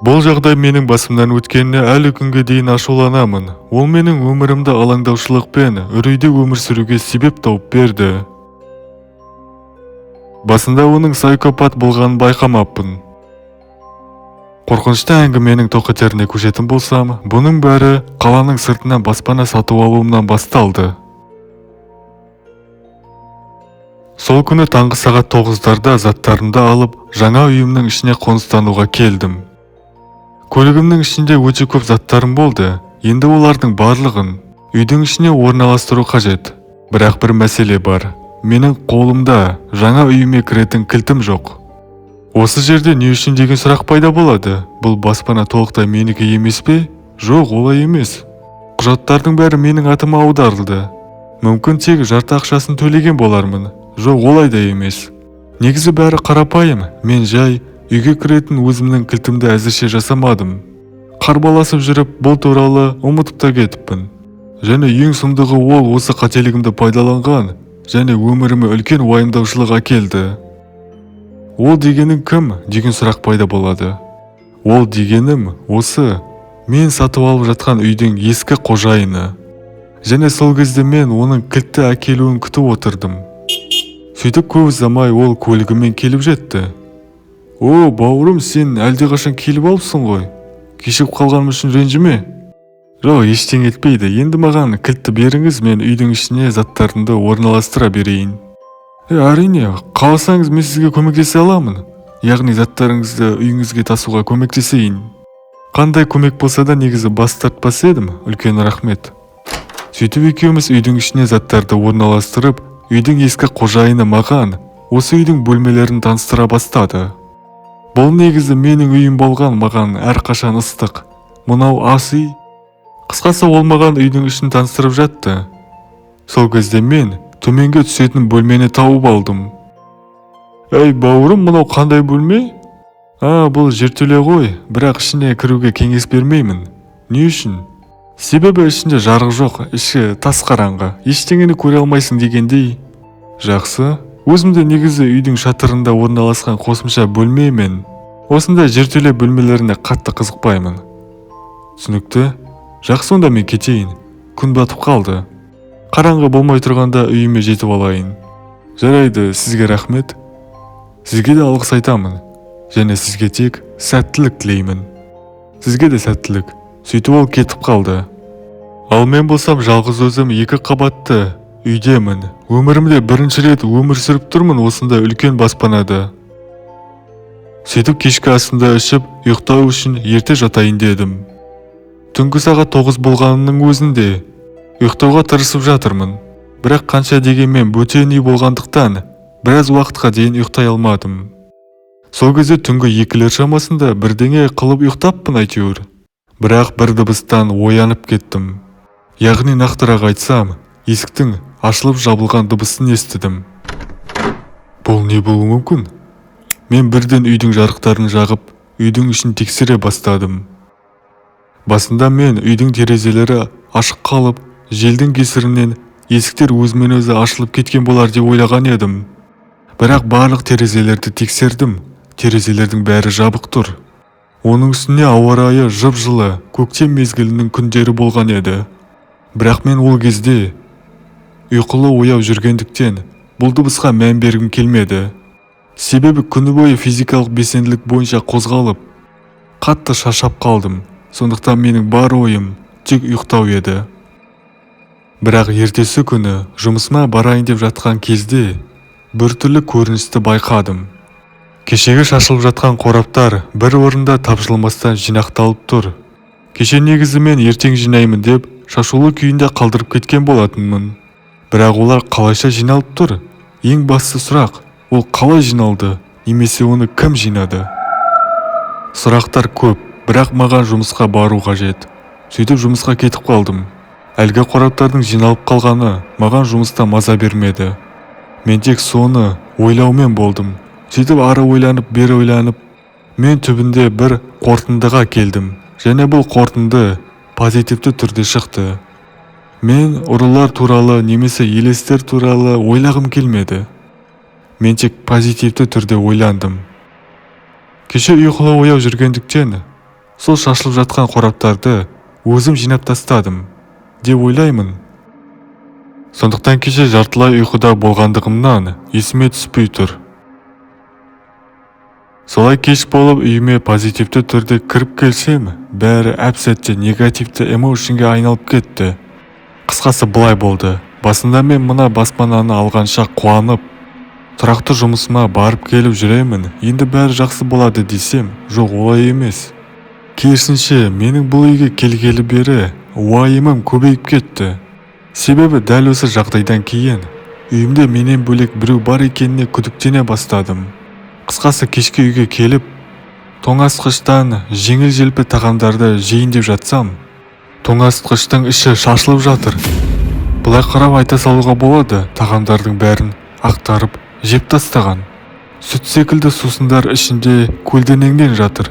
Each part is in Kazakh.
Бұл жағдай менің басымнан өткеніне әлі күнге дейін ашуланамын. Ол менің өмірімді алаңдаушылық пен үрейде өмір сүруге себеп тауып берді. Басында оның психопат болғанын байқамаппын. Қорқынышты әңгіменің тоқетеріне көшетін болсам, бұның бәрі қаланың сыртынан баспана сатып алуымнан басталды. Сол күні таңғы сағат 9-дарда заттарымды алып, жаңа үйімнің ішіне қоныстануға келдім. Көлігімнің ішінде өте көп заттарым болды. Енді олардың барлығын үйдің ішіне орналастыру қажет. Бірақ бір мәселе бар. Менің қолымда жаңа үйіме кіретін кілтім жоқ. Осы жерде не үшін деген сұрақ пайда болады. Бұл баспана толықтай менікі емес пе? Жоқ, олай емес. Құжаттардың бәрі менің атыма аударылды. Мүмкін тек жарты ақшасын төлеген болармын. Жоқ, олай да емес. Негізі бәрі қарапайым. Мен жай үйге кіретін өзімнің кілтімді әзірше жасамадым. Қарбаласып жүріп, бұл туралы ұмытып та кетіппін. Және ең сұмдығы ол осы қателігімді пайдаланған және өміріме үлкен уайымдаушылық әкелді. Ол дегенің кім деген сұрақ пайда болады. Ол дегенім осы мен сатып алып жатқан үйдің ескі қожайыны. Және сол кезде мен оның кілтті әкелуін күтіп отырдым. Сөйтіп көп ұзамай ол көлігімен келіп жетті. О, бауырым, сен әлдеқашан келіп алыпсың ғой. Кешігіп қалғаным үшін ренжіме. Жоқ, ештеңе етпейді. Енді маған кілтті беріңіз, мен үйдің ішіне заттарымды орналастыра берейін. Әрине, қаласаңыз мен сізге көмектесе аламын. Яғни заттарыңызды үйіңізге тасуға көмектесейін. Қандай көмек болса да негізі бас тартпас едім. Үлкен рахмет. Сөйтіп екеуміз үйдің ішіне заттарды орналастырып, үйдің ескі қожайыны маған осы үйдің бөлмелерін таныстыра бастады. Бұл негізі менің үйім болған, маған әрқашан ыстық. Мынау ас үй. Қысқасы ол маған үйдің ішін таныстырып жатты. Сол кезде мен төменге түсетін бөлмені тауып алдым. Ей, бауырым, мынау қандай бөлме? Бұл жертөле ғой, бірақ ішіне кіруге кеңес бермеймін. Не үшін? Себебі ішінде жарық жоқ, іші тас қараңғы, ештеңені көре алмайсың дегендей. Жақсы. Өзімді негізі үйдің шатырында орналасқан қосымша бөлме мен осындай жертөле бөлмелеріне қатты қызықпаймын. Түсінікті? Жақсы, онда мен кетейін. Күн батып қалды. Қараңғы болмай тұрғанда үйіме жетіп алайын. Жарайды, сізге рахмет. Сізге де алғыс айтамын. Және сізге тек сәттілік тілеймін. Сізге де сәттілік. Сөйтіп ол кетіп қалды. Ал мен болсам жалғыз өзім 2 қабатты үйдемін. Өмірімде бірінші рет өмір сүріп тұрмын осында үлкен баспанада. Сөйтіп кешкі асымда ішіп, ұйықтау үшін ерте жатайын дедім. Түнгі сағат 9 болғанының өзінде ұйықтауға тырысып жатырмын. Бірақ қанша дегенмен бөтен үй болғандықтан біраз уақытқа дейін ұйықтай алмадым. Сол кезде түнгі 2-лер шамасында бірдеңе қылып ұйықтаппын әйтеуір. Бірақ бір дыбыстан оянып кеттім. Яғни нақтырақ айтсам, есіктің ашылып жабылған дыбысын естідім. Бұл не болуы мүмкін? Мен бірден үйдің жарықтарын жағып, үйдің ішін тексере бастадым. Басында мен үйдің терезелері ашық қалып, желдің кесірінен есіктер өзімен өзі ашылып кеткен болар деп ойлаған едім. Бірақ барлық терезелерді тексердім. Терезелердің бәрі жабық тұр. Оның үстіне ауа райы жып-жылы, көктем мезгілінің күндері болған еді. Бірақ мен ол кезде ұйқылы ояу жүргендіктен бұл дыбысқа мән бергім келмеді. Себебі күні бойы физикалық белсенділік бойынша қозғалып, қатты шаршап қалдым. Сондықтан менің бар ойым тек ұйықтау еді. Бірақ ертесі күні жұмысыма барайын деп жатқан кезде біртүрлі көріністі байқадым. Кешегі шашылып жатқан қораптар бір орында тапжылмастан жинақталып тұр. Кеше негізі мен ертең жинаймын деп шашулы күйінде қалдырып кеткен болатынмын. Бірақ олар қалайша жиналып тұр? Ең басты сұрақ, ол қалай жиналды, немесе оны кім жинады? Сұрақтар көп, бірақ маған жұмысқа бару қажет. Сөйтіп жұмысқа кетіп қалдым. Әлгі қораптардың жиналып қалғаны маған жұмыста маза бермеді. Мен тек соны ойлаумен болдым. Сөйтіп ары ойланып, бері ойланып, мен түбінде бір қорытындыға келдім. Және бұл қорытынды позитивті түрде шықты. Мен ұрылар туралы немесе елестер туралы ойлағым келмеді. Мен тек позитивті түрде ойландым. Кеше ұйқылы ояу жүргендіктен сол шашылып жатқан қораптарды өзім жинап тастадым деп ойлаймын. Сондықтан кеше жартылай ұйқыда болғандығымнан есіме түспей тұр. Солай кеш болып үйіме позитивті түрде кіріп келсем, бәрі әп-сәтте негативті эмоушнге айналып кетті. Қысқасы былай болды. Басында мен мына баспананы алғанша қуанып, тұрақты жұмысыма барып келіп жүремін, енді бәрі жақсы болады десем, жоқ, олай емес. Керісінше, менің бұл үйге келгелі бері уайымым көбейіп кетті. Себебі дәл осы жағдайдан кейін үйімде менен бөлек біреу бар екеніне күдіктене бастадым. Қысқасы кешке үйге келіп, тоңазытқыштан жеңіл-желпі тағамдарды жейін деп жатсам, тоңазытқыштың іші шашылып жатыр. Бұлай қарап айта салуға болады, тағамдардың бәрін ақтарып жеп тастаған. Сүт секілді сусындар ішінде көлденеңден жатыр.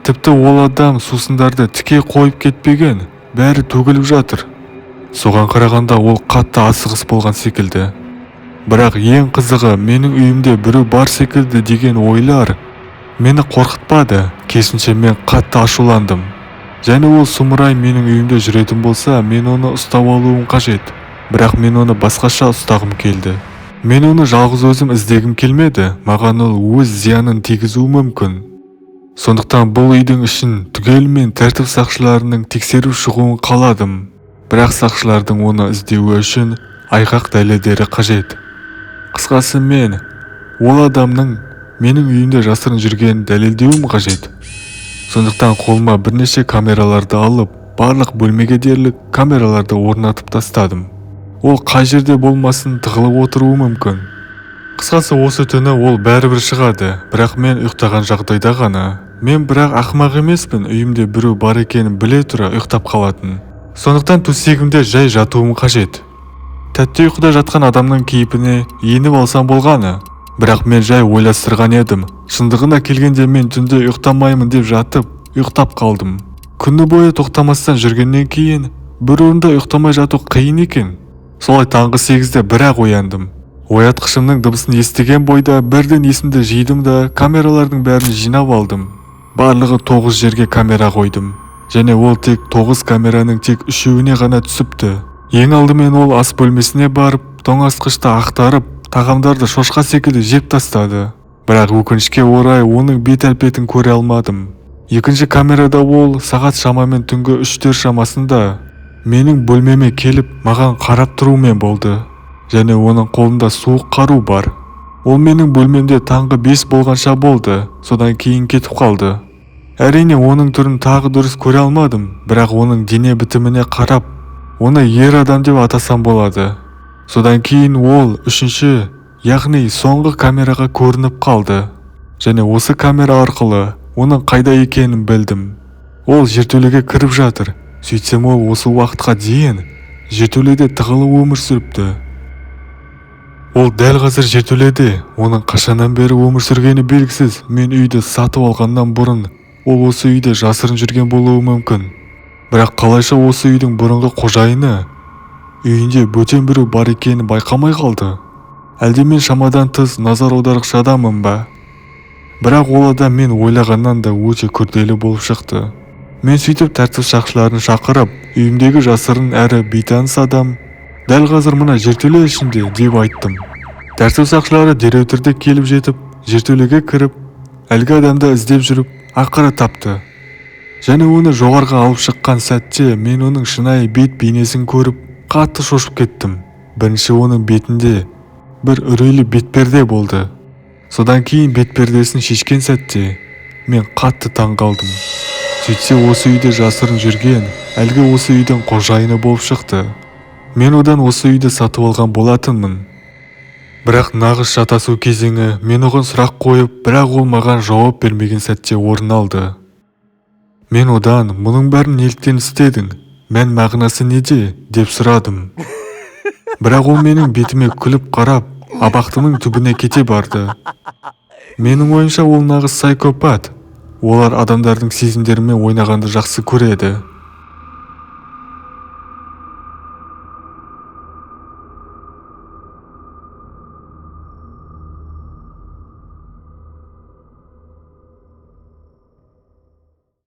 Тіпті ол адам сусындарды тіке қойып кетпеген, бәрі төгіліп жатыр. Соған қарағанда ол қатты асығыс болған секілді. Бірақ ең қызығы, менің үйімде біреу бар секілді деген ойлар мені қорқытпады. Керісінше мен қатты ашуландым. Және ол сұмырай менің үйімде жүретін болса, мен оны ұстап алуым қажет. Бірақ мен оны басқаша ұстағым келді. Мен оны жалғыз өзім іздегім келмеді. Маған ол өз зиянын тигізуі мүмкін. Сондықтан бұл үйдің ішін түгелімен тәртіп сақшыларының тексеріп шығуын қаладым. Бірақ сақшылардың оны іздеуі үшін айғақ дәлелдері қажет. Қысқасы мен ол адамның менің үйімде жасырын жүргенін дәлелдеуім қажет. Сондықтан қолыма бірнеше камераларды алып, барлық бөлмеге дерлік камераларды орнатып тастадым. Ол қай жерде болмасын тығылып отыруы мүмкін. Қысқасы осы түні ол бәрібір шығады, бірақ мен ұйықтаған жағдайда ғана. Мен бірақ ақымақ емеспін, үйімде біреу бар екенін біле тұра ұйықтап қалатын. Сондықтан төсегімде жай жатуым қажет. Тәтті ұйқыда жатқан адамның кейпіне еніп алсам болғаны. Бірақ мен жай ойластырған едім. Шындығына келгенде мен түнде ұйықтамаймын деп жатып, ұйықтап қалдым. Күні бойы тоқтамастан жүргеннен кейін бір орында ұйықтамай жату қиын екен. Солай таңғы 8-де бірақ ояндым. Оятқышымның дыбысын естіген бойда бірден есімді жидым да камералардың бәрін жинап алдым. Барлығы 9 жерге камера қойдым. Және ол тек 9 камераның тек 3-еуіне ғана түсіпті. Ең алдымен ол ас бөлмесіне барып, тоңазытқышты ақтарып, тағамдарды шошқа секілді жеп тастады. Бірақ өкінішке орай оның бет-әлпетін көре алмадым. Екінші камерада ол сағат шамамен түнгі 3-4 шамасында менің бөлмеме келіп, маған қарап тұрумен болды. Және оның қолында суық қару бар. Ол менің бөлмемде таңғы 5 болғанша болды, содан кейін кетіп қалды. Әрине оның түрін тағы дұрыс көре алмадым, бірақ оның дене бітіміне қарап, оны ер адам деп атасам болады. Содан кейін ол үшінші, яғни соңғы камераға көрініп қалды. Және осы камера арқылы оның қайда екенін білдім. Ол жертөлеге кіріп жатыр. Сөйтсем ол осы уақытқа дейін жертөледе тығылып өмір сүріпті. Ол дәл қазір жертөледе. Оның қашаннан бері өмір сүргені белгісіз. Мен үйді сатып алғаннан бұрын ол осы үйде жасырын жүрген болуы мүмкін. Бірақ қалайша осы үйдің бұрынғы қожайыны үйінде бөтен біреу бар екенін байқамай қалды? Әлде мен шамадан тыс назар аударғыш адаммын ба? Бірақ ол адам мен ойлағаннан да өте күрделі болып шықты. Мен сөйтіп тәртіп сақшыларын шақырып, үйімдегі жасырын әрі бейтаныс адам дәл қазір мына жертөле ішінде деп айттым. Тәртіп сақшылары дереу түрде келіп жетіп, жертөлеге кіріп, әлгі адамды іздеп жүріп, ақыры тапты. Және оны жоғарға алып шыққан сәтте мен оның шынайы бет бейнесін көріп, қатты шошып кеттім. Бірінші оның бетінде бір үрейлі бетперде болды. Содан кейін бетпердесін шешкен сәтте мен қатты таңғалдым. Сөйтсе осы үйде жасырын жүрген әлгі осы үйдің қожайыны болып шықты. Мен одан осы үйді сатып алған болатынмын. Бірақ нағыз шатасу кезеңі, мен оған сұрақ қойып, бірақ ол маған жауап бермеген сәтте орын алды. Мен одан мұның бәрін неліктен істедің? Мән мағынасы неде? деп сұрадым. Бірақ ол менің бетіме күліп қарап, абақтының түбіне кете барды. Менің ойымша ол нағыз сайкопат. Олар адамдардың сезімдерімен ойнағанды жақсы көреді.